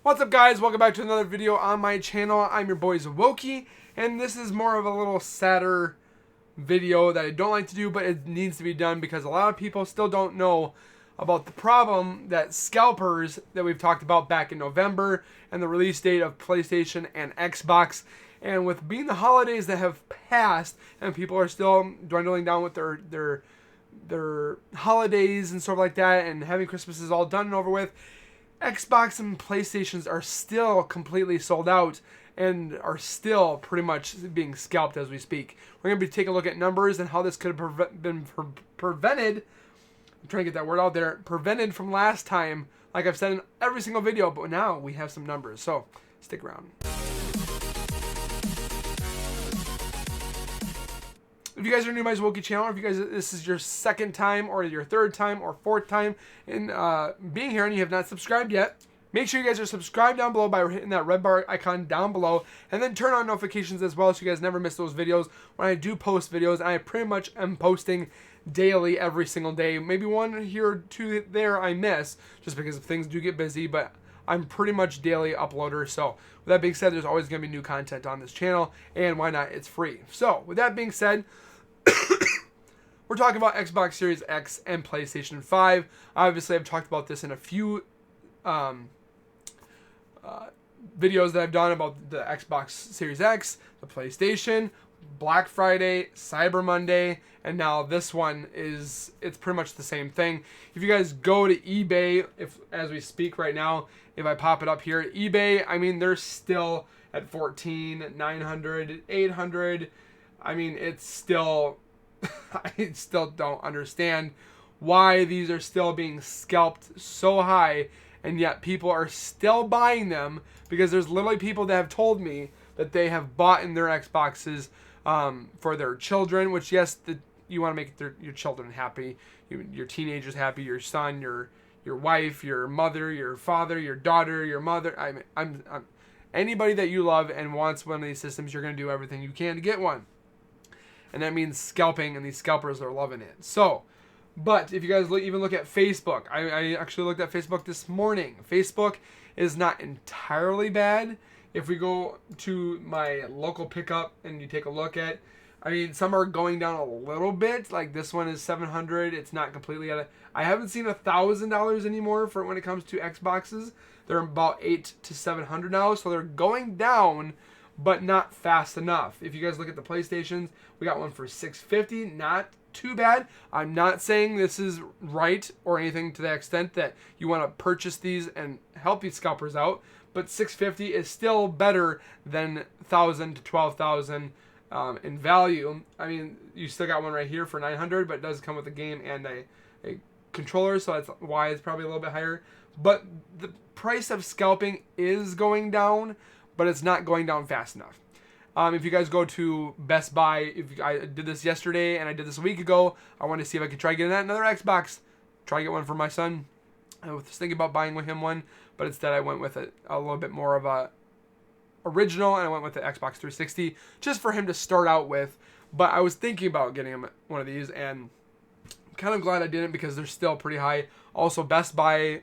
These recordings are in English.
What's up, guys? Welcome back to another video on my channel. I'm your boy Zwokey, and this is more of a little sadder video that I don't like to do, but it needs to be done because a lot of people still don't know about the problem that Scalpers that we've talked about back in November and the release date of PlayStation and Xbox. And with being the holidays that have passed and people are still dwindling down with their holidays and stuff like that, and having Christmases all done and over with, Xbox and PlayStations are still completely sold out and are still pretty much being scalped as we speak. We're going to be taking a look at numbers and how this could have been prevented. I'm trying to get that word out there. Prevented from last time, like I've said in every single video, but now we have some numbers. So stick around. If you guys are new to my Zwokey channel, if you guys this is your second time or your third time or fourth time in being here and you have not subscribed yet, make sure you guys are subscribed down below by hitting that red bar icon down below, and then turn on notifications as well so you guys never miss those videos when I do post videos. And I pretty much am posting daily every single day. Maybe one here or two there I miss just because things do get busy, but I'm pretty much daily uploader. So with that being said, there's always going to be new content on this channel, and why not? It's free. So with that being said, we're talking about Xbox Series X and PlayStation 5. Obviously, I've talked about this in a few videos that I've done about the Xbox Series X, the PlayStation, Black Friday, Cyber Monday, and now this one it's pretty much the same thing. If you guys go to eBay, as we speak right now, if I pop it up here, eBay, I mean, they're still at 14, 900, 800. I mean, it's still, I still don't understand why these are still being scalped so high, and yet people are still buying them, because there's literally people that have told me that they have bought in their Xboxes for their children, which, yes, you want to make your children happy, your teenagers happy, your son, your wife, your mother, your father, your daughter, your mother. I'm anybody that you love and wants one of these systems, you're going to do everything you can to get one. And that means scalping, and these scalpers are loving it. So, but if you guys even look at Facebook, I actually looked at Facebook this morning. Facebook is not entirely bad. If we go to my local pickup and you take a look at, I mean, some are going down a little bit. Like this one is $700. It's not completely at I haven't seen $1,000 anymore for when it comes to Xboxes. They're about $800 to $700 now, so they're going down, but not fast enough. If you guys look at the PlayStations, we got one for $650, not too bad. I'm not saying this is right or anything to the extent that you want to purchase these and help these scalpers out, but $650 is still better than $1,000 to $12,000 in value. I mean, you still got one right here for $900, but it does come with a game and a controller, so that's why it's probably a little bit higher. But the price of scalping is going down, but it's not going down fast enough. If you guys go to Best Buy, I did this yesterday and I did this a week ago, I wanted to see if I could try getting another Xbox, try to get one for my son. I was thinking about buying with him one, but instead I went with a little bit more of a original, and I went with the Xbox 360 just for him to start out with. But I was thinking about getting him one of these, and I'm kind of glad I didn't because they're still pretty high. Also, Best Buy,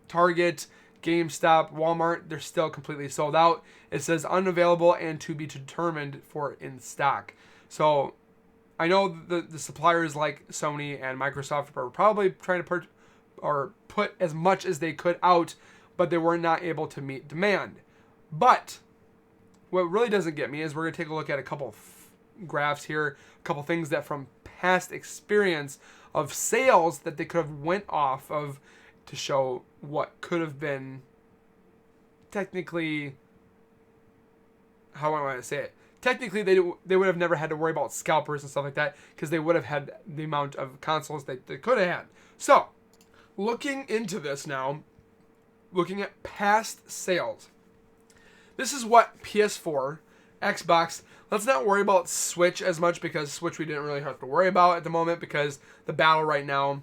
Target, GameStop, Walmart, they're still completely sold out. It says unavailable and to be determined for in stock. So I know the suppliers like Sony and Microsoft are probably trying to put as much as they could out, but they were not able to meet demand. But what really doesn't get me is we're going to take a look at a couple graphs here, a couple things that from past experience of sales that they could have went off of to show what could have been technically, how do I want to say it? Technically, they would have never had to worry about scalpers and stuff like that because they would have had the amount of consoles they could have had. So, looking into this now, looking at past sales, this is what PS4, Xbox, let's not worry about Switch as much because Switch we didn't really have to worry about at the moment because the battle right now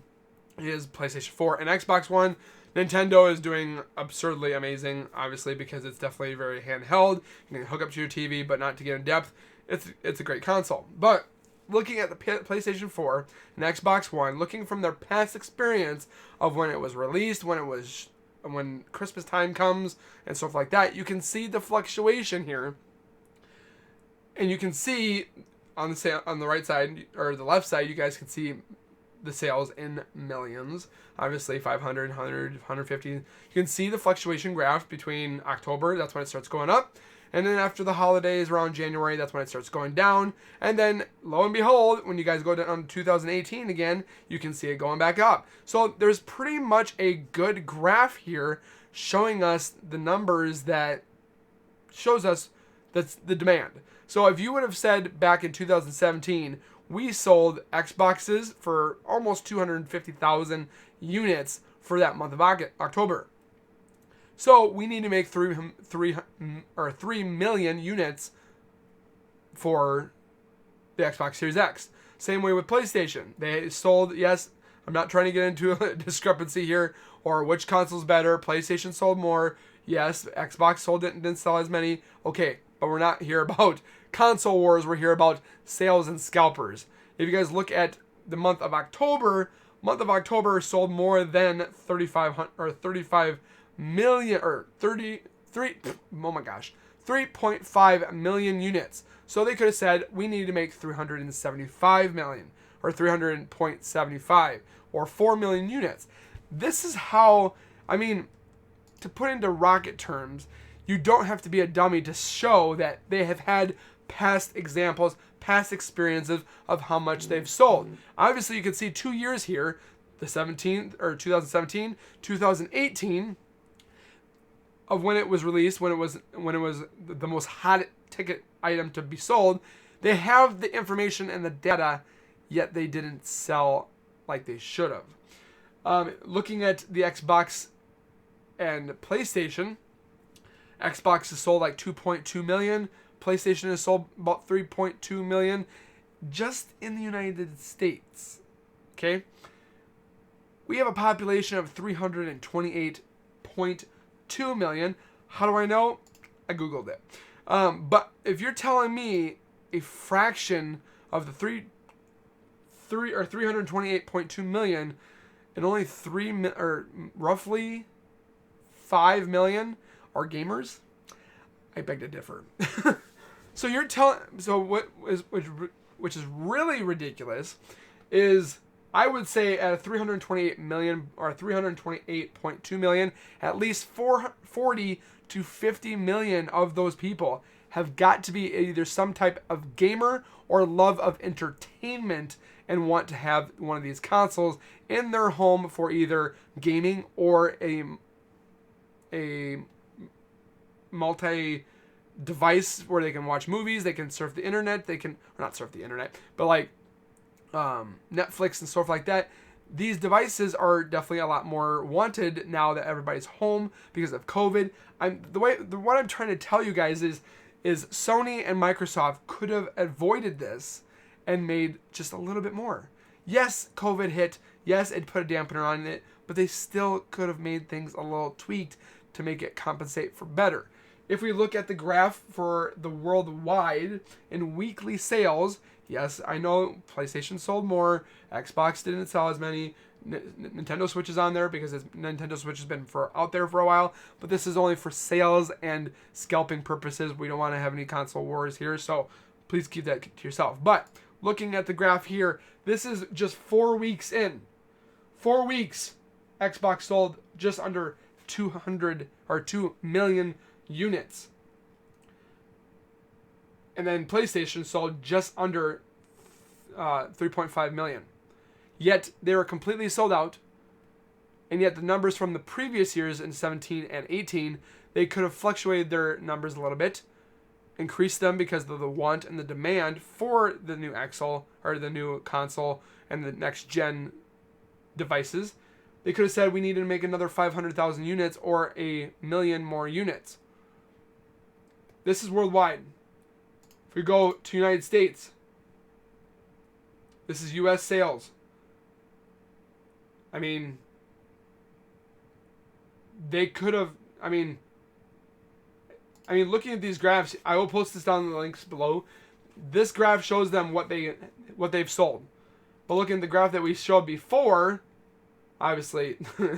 is PlayStation 4 and Xbox One. Nintendo is doing absurdly amazing, obviously, because it's definitely very handheld. You can hook up to your TV, but not to get in depth. It's a great console. But looking at the PlayStation 4 and Xbox One, looking from their past experience of when it was released, when it was when Christmas time comes and stuff like that, you can see the fluctuation here. And you can see on the right side or the left side, you guys can see the sales in millions. Obviously 500, 100, 150. You can see the fluctuation graph between October, that's when it starts going up. And then after the holidays around January, that's when it starts going down. And then lo and behold, when you guys go down to 2018 again, you can see it going back up. So there's pretty much a good graph here showing us the numbers that shows us that's the demand. So if you would have said back in 2017, we sold Xboxes for almost 250,000 units for that month of October. So we need to make 3 million units for the Xbox Series X. Same way with PlayStation. They sold, yes, I'm not trying to get into a discrepancy here or which console's better. PlayStation sold more. Yes, Xbox didn't sell as many. Okay, but we're not here about console wars. We're here about sales and scalpers. If you guys look at the month of October sold more than 3.5 million units. So they could have said we need to make 375 million or 300.75 or 4 million units. This is how, I mean, to put into rocket terms, you don't have to be a dummy to show that they have had past examples, past experiences of how much they've sold. Obviously, you can see 2 years here, the 2017, 2018, of when it was released, when it was the most hot ticket item to be sold. They have the information and the data, yet they didn't sell like they should have. Looking at the Xbox and PlayStation, Xbox has sold like 2.2 million. PlayStation has sold about 3.2 million just in the United States. Okay? We have a population of 328.2 million. How do I know? I Googled it. But if you're telling me a fraction of the 328.2 million and only roughly 5 million are gamers, I beg to differ. So you're telling, which is really ridiculous, is I would say at a 328 million or 328.2 million, at least 40 to 50 million of those people have got to be either some type of gamer or love of entertainment and want to have one of these consoles in their home for either gaming or a multi-device where they can watch movies, they can surf the internet, they can, or not surf the internet, but like Netflix and stuff like that. These devices are definitely a lot more wanted now that everybody's home because of COVID. What I'm trying to tell you guys is Sony and Microsoft could have avoided this and made just a little bit more. Yes, COVID hit. Yes, it put a dampener on it, but they still could have made things a little tweaked to make it compensate for better. If we look at the graph for the worldwide in weekly sales, yes, I know PlayStation sold more, Xbox didn't sell as many, Nintendo Switch is on there because Nintendo Switch has been out there for a while, but this is only for sales and scalping purposes. We don't want to have any console wars here, so please keep that to yourself. But looking at the graph here, this is just 4 weeks in. 4 weeks, Xbox sold just under 2 million units. And then PlayStation sold just under 3.5 million. Yet they were completely sold out. And yet the numbers from the previous years in 17 and 18, they could have fluctuated their numbers a little bit, increased them because of the want and the demand for the new Excel or the new console and the next gen devices. They could have said we needed to make another 500,000 units or 1 million more units. This is worldwide. If we go to United States, this is U.S. sales. I mean, they could have, I mean, looking at these graphs, I will post this down in the links below. This graph shows them what they've sold. But looking at the graph that we showed before, Obviously,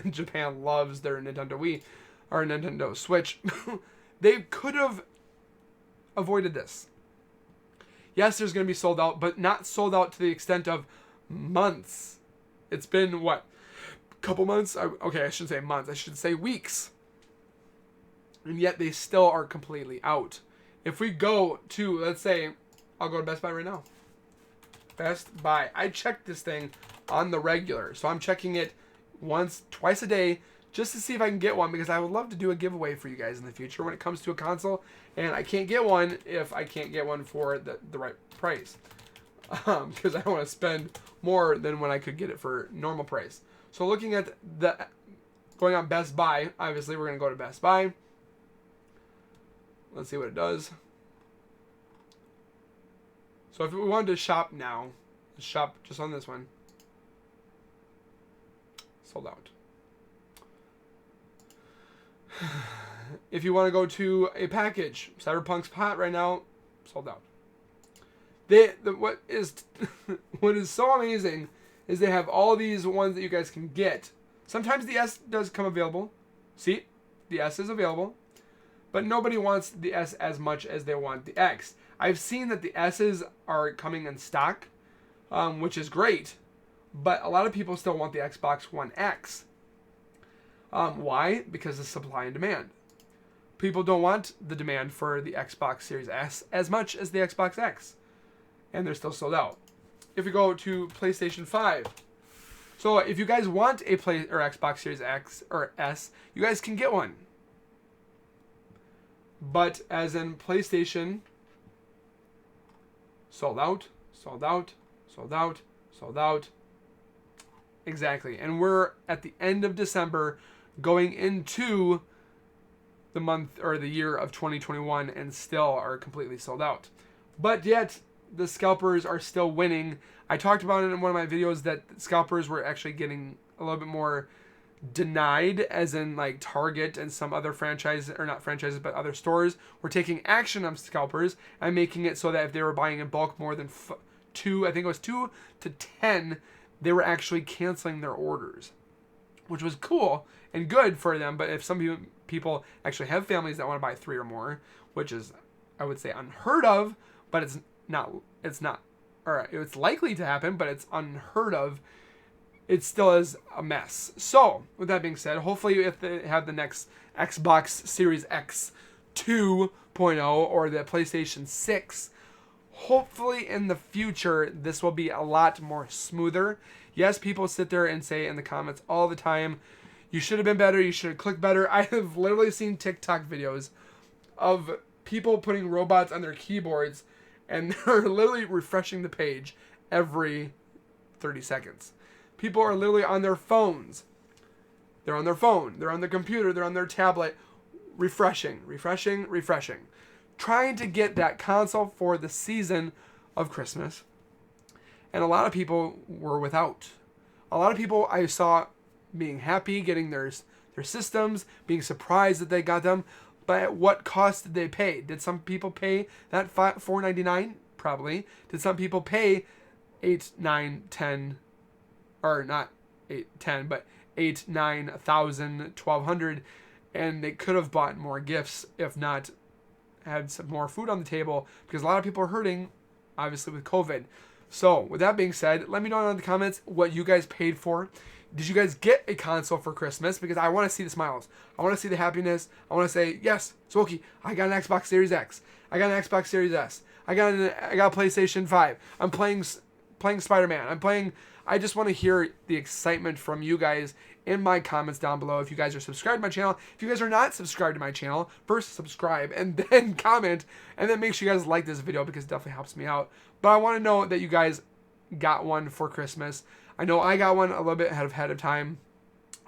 Japan loves their Nintendo Wii or Nintendo Switch. They could have avoided this. Yes, there's going to be sold out, but not sold out to the extent of months. It's been, what, a couple months? Okay, I shouldn't say months. I should say weeks. And yet they still are completely out. If we go to, let's say, I'll go to Best Buy right now. Best Buy. I checked this thing on the regular. So I'm checking it twice a day just to see if I can get one, because I would love to do a giveaway for you guys in the future when it comes to a console. And I can't get one if I can't get one for the right price. Because I don't want to spend more than when I could get it for normal price. So looking at going on Best Buy, obviously we're going to go to Best Buy. Let's see what it does. So if we wanted to shop now, shop just on this one. Sold out. If you want to go to a package, Cyberpunk's hot right now, sold out. What is so amazing is they have all these ones that you guys can get. Sometimes the S does come available. See, the S is available. But nobody wants the S as much as they want the X. I've seen that the S's are coming in stock, which is great. But a lot of people still want the Xbox One X. Why? Because of supply and demand. People don't want the demand for the Xbox Series S as much as the Xbox X. And they're still sold out. If we go to PlayStation 5. So if you guys want a Xbox Series X or S, you guys can get one. But as in PlayStation, sold out, sold out, sold out, sold out. Exactly. And we're at the end of December going into the month or the year of 2021 and still are completely sold out. But yet the scalpers are still winning. I talked about it in one of my videos that scalpers were actually getting a little bit more denied, as in like Target and some other franchises, or not franchises, but other stores were taking action on scalpers and making it so that if they were buying in bulk more than 2 to 10, they were actually canceling their orders, which was cool and good for them. But if some people actually have families that want to buy 3 or more, which is, I would say, unheard of, but it's likely to happen, but it's unheard of. It still is a mess. So, with that being said, hopefully if they have the next Xbox Series X 2.0 or the PlayStation 6, hopefully in the future this will be a lot more smoother. Yes, people sit there and say in the comments all the time, you should have been better, you should have clicked better. I have literally seen TikTok videos of people putting robots on their keyboards and they're literally refreshing the page every 30 seconds. People are literally on their phones. They're on their phone. They're on their computer. They're on their tablet. Refreshing. Trying to get that console for the season of Christmas. And a lot of people were without. A lot of people I saw being happy, getting their systems, being surprised that they got them. But at what cost did they pay? Did some people pay that $499? Probably. Did some people pay $8, $9, $10? Or not 8, 10, but 8, 9, 1,000, 1,200, and they could have bought more gifts, if not had some more food on the table, because a lot of people are hurting, obviously, with COVID. So, with that being said, let me know in the comments what you guys paid for. Did you guys get a console for Christmas? Because I want to see the smiles. I want to see the happiness. I want to say, yes, Smokey, I got an Xbox Series X. I got an Xbox Series S. I got a PlayStation 5. I'm playing Spider-Man. I just want to hear the excitement from you guys in my comments down below. If you guys are subscribed to my channel, if you guys are not subscribed to my channel, first subscribe and then comment, and then make sure you guys like this video because it definitely helps me out. But I want to know that you guys got one for Christmas. I know I got one a little bit ahead of time,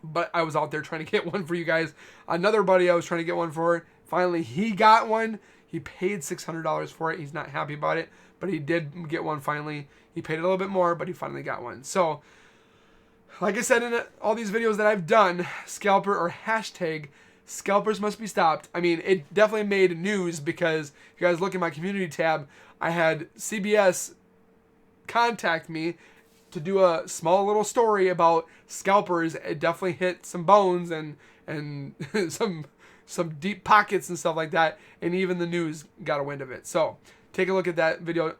but I was out there trying to get one for you guys. Another buddy I was trying to get one for, finally he got one. He paid $600 for it. He's not happy about it, but he did get one finally. He paid a little bit more, but he finally got one. So, like I said in all these videos that I've done, scalper or hashtag scalpers must be stopped. I mean, it definitely made news because if you guys look at my community tab, I had CBS contact me to do a small little story about Scalpers. It definitely hit some bones and some deep pockets and stuff like that, and even the news got a wind of it. So take a look at that video.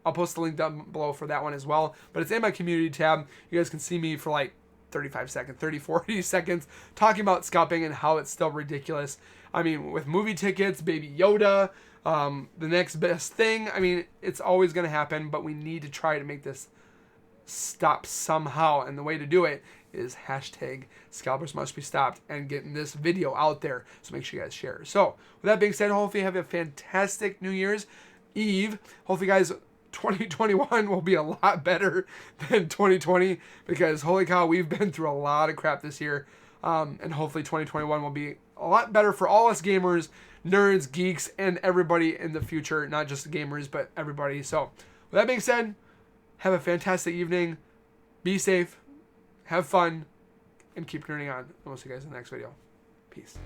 I'll post the link down below for that one as well, but it's in my community tab. You guys can see me for like 35 seconds, 30, 40 seconds talking about scalping and how it's still ridiculous. I mean, with movie tickets, Baby Yoda, the next best thing. I mean, it's always going to happen, but we need to try to make this stop somehow, and the way to do it is hashtag scalpers must be stopped and getting this video out there. So make sure you guys share. So with that being said, hopefully you have a fantastic New Year's Eve. Hopefully you guys 2021 will be a lot better than 2020, because holy cow, we've been through a lot of crap this year, and hopefully 2021 will be a lot better for all us gamers, nerds, geeks, and everybody in the future, not just the gamers but everybody. So with that being said, have a fantastic evening, be safe, have fun, and keep nerding on. And we'll see you guys in the next video. Peace.